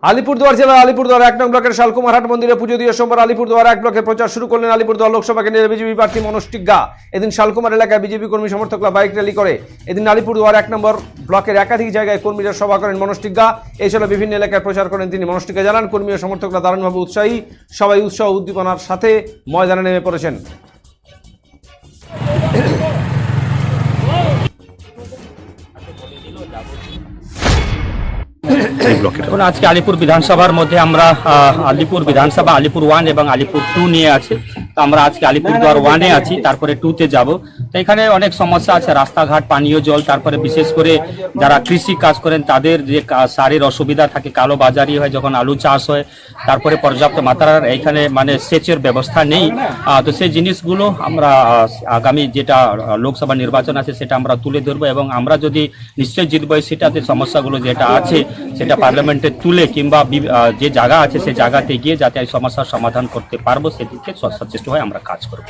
আলিপুরদুয়ার জেলার আলিপুরদুয়ার ১ নং ব্লকের শালকুমারহাট মন্দিরে পুজো দিয়ে সোমবার আলিপুরদুয়ার ১ ব্লকে প্রচার শুরু করলেন আলিপুরদুয়ার লোকসভা কেন্দ্রের বিজেপি প্রার্থী মনোজ টিগ্গা। এদিন শালকুমার এলাকায় বিজেপি কর্মী সমর্থকরা বাইক র্যালি করে। এদিন আলিপুরদুয়ার ১ নম্বর ব্লকের একাধিক জায়গায় কর্মীরা সভা করেন মনোজ টিগ্গা। এছাড়া বিভিন্ন এলাকায় প্রচার করেন তিনি। মনোজ টিগ্গা জানান, কর্মী ও সমর্থকরা দারুণভাবে উৎসাহী, সবাই উৎসাহ উদ্দীপনার সাথে ময়দানে নেমে পড়েছেন। এখন আজকে আলিপুর বিধানসভার মধ্যে আমরা আলিপুর বিধানসভা আলিপুর 1 এবং আলিপুর 2 নিয়ে আছে। তো আমরা আজকে আলিপুরদুয়ার 1-এ আছি, তারপরে 2-তে যাব। তো এখানে অনেক সমস্যা আছে, রাস্তাঘাট, পানীয় জল, তারপরে বিশেষ করে যারা কৃষি কাজ করেন তাদের যে সারের অসুবিধা থাকে, কালো বাজারি হয় যখন আলু চাষ হয়, তারপরে পর্যাপ্ত মাত্রার এখানে মানে সেচের ব্যবস্থা নেই। তো সেই জিনিসগুলো আমরা আগামী যেটা লোকসভা নির্বাচন আছে সেটা আমরা তুলে ধরবো, এবং আমরা যদি নিশ্চয়ই জিতবো সেটাতে সমস্যাগুলো যেটা আছে সেটা পার্লামেন্টে তুলে কিংবা যে জায়গা আছে সেই জায়গাতে গিয়ে যাতে এই সমস্যার সমাধান করতে পারবো সেদিকে সচেষ্ট হয়ে আমরা কাজ করবো।